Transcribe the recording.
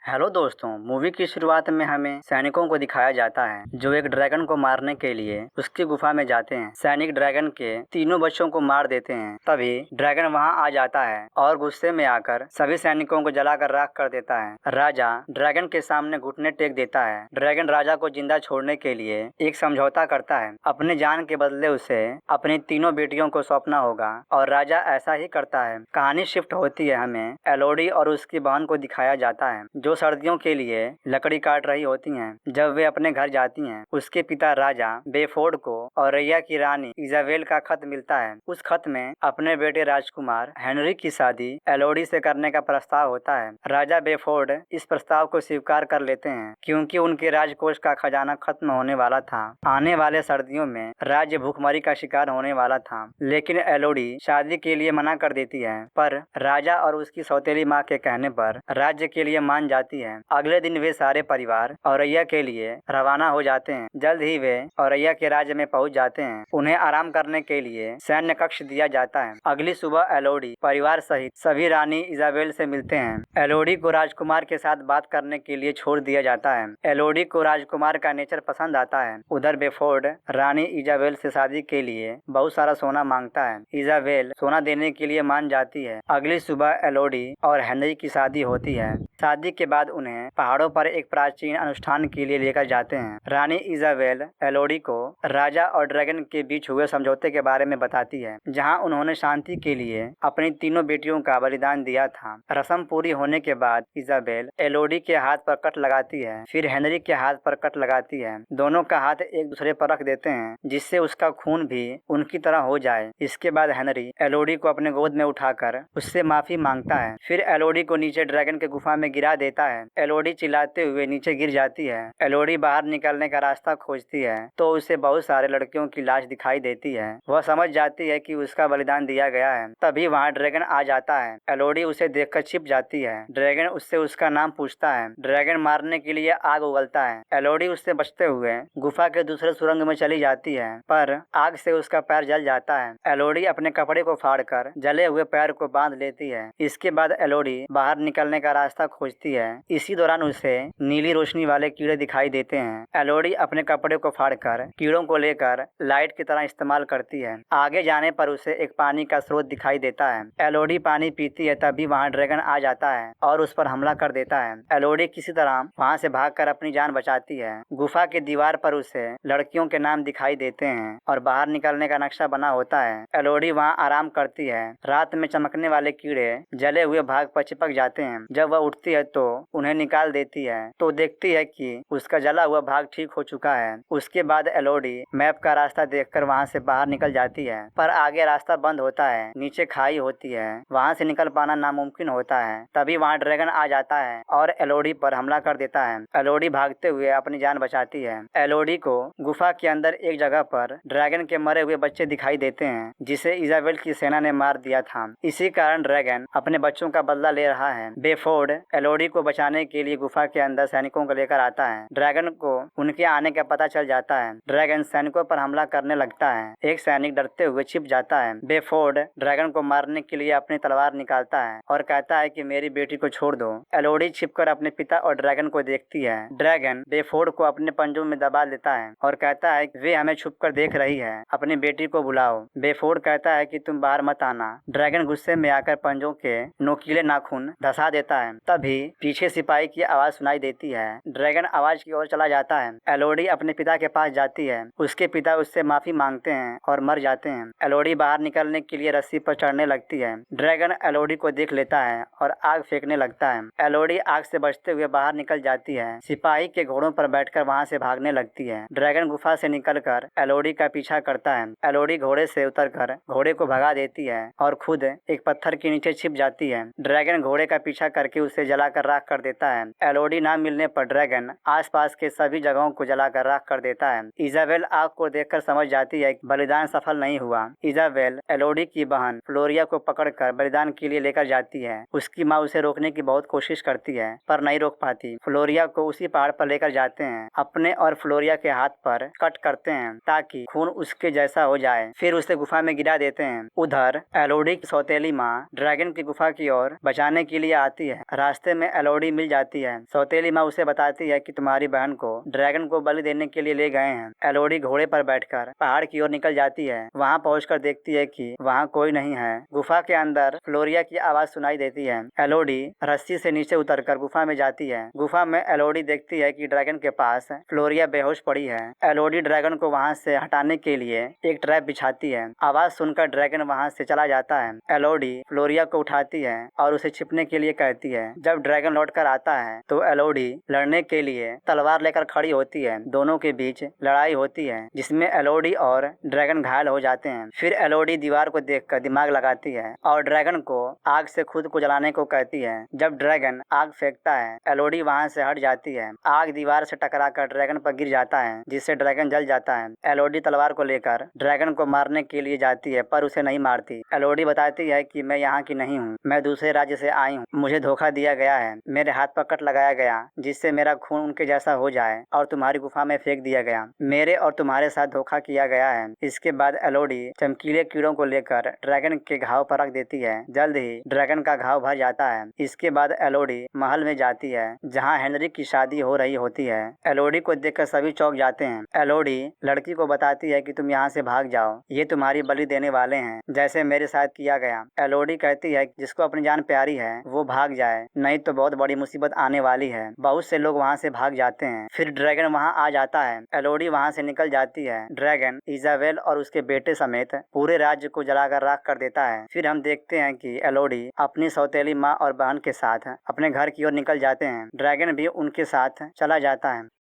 Hello दोस्तों, movie की शुरुआत में हमें सैनिकों को दिखाया जाता है जो एक ड्रैगन को मारने के लिए उसकी गुफा में जाते हैं। सैनिक ड्रैगन के तीनों बच्चों को मार देते हैं। तभी ड्रैगन वहां आ जाता है और गुस्से में आकर सभी सैनिकों को जलाकर राख कर देता है। राजा ड्रैगन के सामने घुटने टेक देता है। ड्रैगन राजा को जिंदा छोड़ने के लिए एक समझौता करता है। अपने जान के बदले उसे अपनी तीनों बेटियों को सौंपना होगा और राजा ऐसा ही करता है। कहानी शिफ्ट होती है, हमें एलोडी और उसकी बहन को दिखाया जाता है जो सर्दियों के लिए लकड़ी काट रही होती हैं। जब वे अपने घर जाती हैं, उसके पिता राजा बेफोर्ड को औरैया की रानी इजाबेल का खत मिलता है। उस खत में अपने बेटे राजकुमार हेनरी की शादी एलोडी से करने का प्रस्ताव होता है। राजा बेफोर्ड इस प्रस्ताव को स्वीकार कर लेते हैं क्योंकि उनके राजकोष का खजाना खत्म होने वाला था। आने वाले सर्दियों में राज्य भूखमरी का शिकार होने वाला था, लेकिन एलोडी शादी के लिए मना कर देती है। पर राजा और उसकी सौतेली माँ के कहने पर राज्य के लिए मान जाती है। अगले दिन वे सारे परिवार औरैया के लिए रवाना हो जाते हैं। जल्द ही वे औरैया के राज्य में पहुंच जाते हैं। उन्हें आराम करने के लिए सैन्य कक्ष दिया जाता है। अगली सुबह एलोडी परिवार सहित सभी रानी इजाबेल से मिलते हैं। एलोडी को राजकुमार के साथ बात करने के लिए छोड़ दिया जाता है। एलोडी को राजकुमार का नेचर पसंद आता है। उधर बेफोर्ड रानी इजाबेल से शादी के लिए बहुत सारा सोना मांगता है। इजाबेल सोना देने के लिए मान जाती है। अगली सुबह एलोडी और हेनरी की शादी होती है। शादी के बाद उन्हें पहाड़ों पर एक प्राचीन अनुष्ठान के लिए लेकर जाते हैं। रानी इजाबेल एलोडी को राजा और ड्रैगन के बीच हुए समझौते के बारे में बताती है, जहां उन्होंने शांति के लिए अपनी तीनों बेटियों का बलिदान दिया था। रस्म पूरी होने के बाद इजाबेल एलोडी के हाथ पर कट लगाती है, फिर हेनरी के हाथ पर कट लगाती है। दोनों का हाथ एक दूसरे पर रख देते हैं जिससे उसका खून भी उनकी तरह हो जाए। इसके बाद हेनरी एलोडी को अपने गोद में उठाकर उससे माफी मांगता है, फिर एलोडी को नीचे ड्रैगन के गुफा में गिरा देता है। एलोडी चिल्लाते हुए नीचे गिर जाती है। एलोडी बाहर निकलने का रास्ता खोजती है तो उसे बहुत सारे लड़कियों की लाश दिखाई देती है। वह समझ जाती है कि उसका बलिदान दिया गया है। तभी वहाँ ड्रैगन आ जाता है। एलोडी उसे देखकर छिप जाती है। ड्रैगन उससे उसका नाम पूछता है। ड्रैगन मारने के लिए आग उगलता है। एलोडी उससे बचते हुए गुफा के दूसरे सुरंग में चली जाती है, पर आग से उसका पैर जल जाता है। एलोडी अपने कपड़े को फाड़कर जले हुए पैर को बांध लेती है। इसके बाद एलोडी बाहर निकलने का रास्ता खोजती है। इसी दौरान उसे नीली रोशनी वाले कीड़े दिखाई देते हैं। एलोडी अपने कपड़े को फाड़कर कीड़ों को लेकर लाइट की तरह इस्तेमाल करती है। आगे जाने पर उसे एक पानी का स्रोत दिखाई देता है। एलोडी पानी पीती है, तभी वहाँ ड्रैगन आ जाता है और उस पर हमला कर देता है। एलोडी किसी तरह वहाँ से भागकर अपनी जान बचाती है। गुफा की दीवार पर उसे लड़कियों के नाम दिखाई देते हैं और बाहर निकलने का नक्शा बना होता है। एलोडी वहाँ आराम करती है। रात में चमकने वाले कीड़े जले हुए भाग पर चिपक जाते हैं। जब वह उठती है तो उन्हें निकाल देती है तो देखती है कि उसका जला हुआ भाग ठीक हो चुका है। उसके बाद एलोडी मैप का रास्ता देखकर वहां से बाहर निकल जाती है, पर आगे रास्ता बंद होता है। नीचे खाई होती है, वहां से निकल पाना नामुमकिन होता है। तभी वहां ड्रैगन आ जाता है और एलोडी पर हमला कर देता है। एलोडी भागते हुए अपनी जान बचाती है। एलोडी को गुफा के अंदर एक जगह पर ड्रैगन के मरे हुए बच्चे दिखाई देते हैं जिसे इजाबेल की सेना ने मार दिया था। इसी कारण ड्रैगन अपने बच्चों का बदला ले रहा है। बेफोर्ड एलोडी को बचाने के लिए गुफा के अंदर सैनिकों को लेकर आता है। ड्रैगन को उनके आने का पता चल जाता है। ड्रैगन सैनिकों पर हमला करने लगता है। एक सैनिक डरते हुए छिप जाता है। बेफोर्ड ड्रैगन को मारने के लिए अपनी तलवार निकालता है और कहता है कि मेरी बेटी को छोड़ दो। एलोडी छिपकर अपने पिता और ड्रैगन को देखती है। ड्रैगन बेफोर्ड को अपने पंजों में दबा लेता है और कहता है वे हमें छुपकर देख रही है, अपनी बेटी को बुलाओ। बेफोर्ड कहता है कि तुम बाहर मत आना। ड्रैगन गुस्से में आकर पंजों के नोकीले नाखून धंसा देता है। तभी पीछे सिपाही की आवाज सुनाई देती है। ड्रैगन आवाज की ओर चला जाता है। एलोडी अपने पिता के पास जाती है। उसके पिता उससे माफी मांगते हैं और मर जाते हैं। एलोडी बाहर निकलने के लिए रस्सी पर चढ़ने लगती है। ड्रैगन एलोडी को देख लेता है और आग फेंकने लगता है। एलोडी आग से बचते हुए बाहर निकल जाती है। सिपाही के घोड़ों पर बैठकर वहां से भागने लगती है। ड्रैगन गुफा से निकलकर एलोडी का पीछा करता है। एलोडी घोड़े से उतरकर घोड़े को भगा देती है और खुद एक पत्थर के नीचे छिप जाती है। ड्रैगन घोड़े का पीछा करके उसे जलाकर राख कर देता है। एलोडी ना मिलने पर ड्रैगन आसपास के सभी जगहों को जलाकर राख कर देता है। इजाबेल आग को देखकर समझ जाती है कि बलिदान सफल नहीं हुआ। इजाबेल एलोडी की बहन फ्लोरिया को पकड़कर बलिदान के लिए लेकर जाती है। उसकी माँ उसे रोकने की बहुत कोशिश करती है पर नहीं रोक पाती। फ्लोरिया को उसी पहाड़ पर लेकर जाते हैं। अपने और फ्लोरिया के हाथ पर कट करते हैं ताकि खून उसके जैसा हो जाए, फिर उसे गुफा में गिरा देते हैं। उधर एलोडी की सौतेली माँ ड्रैगन की गुफा की ओर बचाने के लिए आती है। रास्ते में एलोडी एलोडी मिल जाती है। सौतेली माँ उसे बताती है कि तुम्हारी बहन को ड्रैगन को बलि देने के लिए ले गए हैं। एलोडी घोड़े पर बैठकर पहाड़ की ओर निकल जाती है। वहाँ पहुंचकर देखती है कि वहाँ कोई नहीं है। गुफा के अंदर फ्लोरिया की आवाज सुनाई देती है। एलोडी रस्सी से नीचे उतरकर गुफा में जाती है। गुफा में एलोडी देखती है कि ड्रैगन के पास फ्लोरिया बेहोश पड़ी है। एलोडी ड्रैगन को वहाँ से हटाने के लिए एक ट्रैप बिछाती है। आवाज सुनकर ड्रैगन वहाँ से चला जाता है। एलोडी फ्लोरिया को उठाती है और उसे छिपने के लिए कहती है। जब ड्रैगन लौटकर आता है तो एलोडी लड़ने के लिए तलवार लेकर खड़ी होती है। दोनों के बीच लड़ाई होती है जिसमें एलोडी और ड्रैगन घायल हो जाते हैं। फिर एलोडी दीवार को देखकर दिमाग लगाती है और ड्रैगन को आग से खुद को जलाने को कहती है। जब ड्रैगन आग फेंकता है एलोडी वहाँ से हट जाती है। आग दीवार से टकराकर ड्रैगन पर गिर जाता है जिससे ड्रैगन जल जाता है। एलोडी तलवार को लेकर ड्रैगन को मारने के लिए जाती है पर उसे नहीं मारती। एलोडी बताती है कि मैं यहाँ की नहीं हूँ, मैं दूसरे राज्य से आई हूँ। मुझे धोखा दिया गया है, मेरे हाथ पर कट लगाया गया जिससे मेरा खून उनके जैसा हो जाए और तुम्हारी गुफा में फेंक दिया गया। मेरे और तुम्हारे साथ धोखा किया गया है। इसके बाद एलोडी चमकीले कीड़ों को लेकर ड्रैगन के घाव पर रख देती है। जल्द ही ड्रैगन का घाव भर जाता है। इसके बाद एलोडी महल में जाती है जहाँ हेनरिक की शादी हो रही होती है। एलोडी को देखकर सभी चौंक जाते हैं। एलोडी लड़की को बताती है कि तुम यहाँ से भाग जाओ, ये तुम्हारी बलि देने वाले हैं जैसे मेरे साथ किया गया। एलोडी कहती है जिसको अपनी जान प्यारी है वो भाग जाए, नहीं तो बहुत बड़ी मुसीबत आने वाली है। बहुत से लोग वहाँ से भाग जाते हैं। फिर ड्रैगन वहाँ आ जाता है। एलोडी वहाँ से निकल जाती है। ड्रैगन इजाबेल और उसके बेटे समेत पूरे राज्य को जलाकर राख कर देता है। फिर हम देखते हैं कि एलोडी अपनी सौतेली माँ और बहन के साथ अपने घर की ओर निकल जाते हैं। ड्रैगन भी उनके साथ चला जाता है।